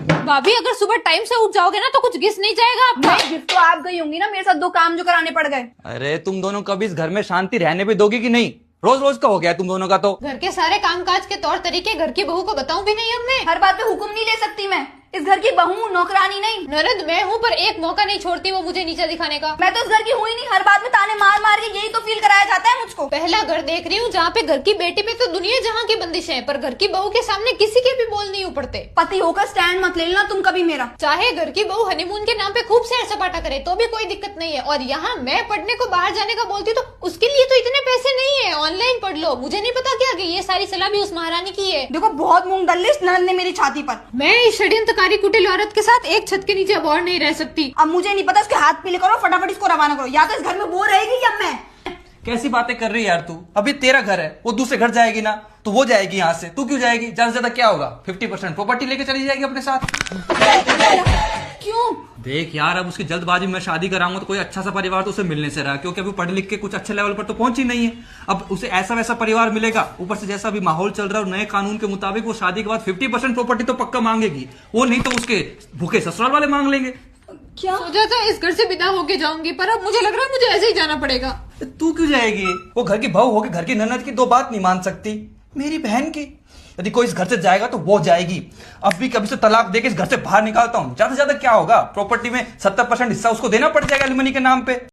भाभी अगर सुबह टाइम से उठ जाओगे ना तो कुछ घिस नहीं जाएगा आपका। मैं गिफ्ट तो आप गई होंगी ना, मेरे साथ 2 काम जो कराने पड़ गए। अरे तुम दोनों कभी इस घर में शांति रहने भी दोगी कि नहीं? रोज रोज का हो गया तुम दोनों का तो। घर के सारे कामकाज के तौर तरीके घर की बहू को बताऊं भी नहीं अब मैं। हर बात पे हुक्म नहीं ले सकती मैं, इस घर की बहू हूँ, नौकरानी नहीं। ननद मैं हूँ पर एक मौका नहीं छोड़ती वो मुझे नीचा दिखाने का। मैं तो इस घर की हुई नहीं, हर बात में ताने मार मार के यही तो फील कराया जाता है मुझको। पहला घर देख रही हूँ जहाँ पे घर की बेटी में तो दुनिया जहाँ की बंदिश है, पर घर की बहू के सामने किसी के भी बोल नहीं उपड़ते। पति होकर स्टैंड मत ले लेना तुम कभी मेरा। चाहे घर की बहू हनीमून के नाम पे खूब सैर सपाटा करे तो भी कोई दिक्कत नहीं है, और यहाँ मैं पढ़ने को बाहर जाने का बोलती तो उसके लिए तो इतने पैसे नहीं है, ऑनलाइन पढ़ लो। मुझे नहीं पता क्या कि ये सारी सलाह भी उस महारानी की है। देखो बहुत मूंग दल्लिस ननद ने मेरी छाती पर। मैं इस षड्यंत्रकारी कुटिल औरत के साथ एक छत के नीचे अब और नहीं रह सकती। अब मुझे नहीं पता, इसके हाथ पीले करो, फटाफट इसको रवाना करो, या तो इस घर में वो रहेगी या मैं। कैसी बातें कर रही है यार तू? अभी तेरा घर है, वो दूसरे घर जाएगी ना तो वो जाएगी यहाँ से, तू क्यों जाएगी? ज्यादा से ज्यादा क्या होगा? 50% प्रॉपर्टी लेके चली जाएगी अपने साथ। क्यों? देख यार, अब उसकी जल्दबाजी में शादी कराऊंगा तो कोई अच्छा सा परिवार तो उसे मिलने से रहा, क्योंकि अभी पढ़ लिख के कुछ अच्छे लेवल पर तो पहुंची नहीं है। अब उसे ऐसा वैसा परिवार मिलेगा, ऊपर से जैसा अभी माहौल चल रहा है और नए कानून के मुताबिक वो शादी के बाद 50% प्रॉपर्टी तो पक्का मांगेगी, वो नहीं तो उसके भूखे ससुराल वाले मांग लेंगे। क्या? सोचा था इस घर से विदा होके जाऊंगी, पर अब मुझे लग रहा है मुझे ऐसे ही जाना पड़ेगा। तू क्यों जाएगी? वो घर की बहू होके घर की ननद की 2 बात नहीं मान सकती, मेरी बहन की। यदि कोई इस घर से जाएगा तो वो जाएगी। अब भी कभी से तलाक देके इस घर से बाहर निकालता हूँ, ज्यादा से ज्यादा क्या होगा? प्रॉपर्टी में 70% हिस्सा उसको देना पड़ जाएगा एलिमनी के नाम पे।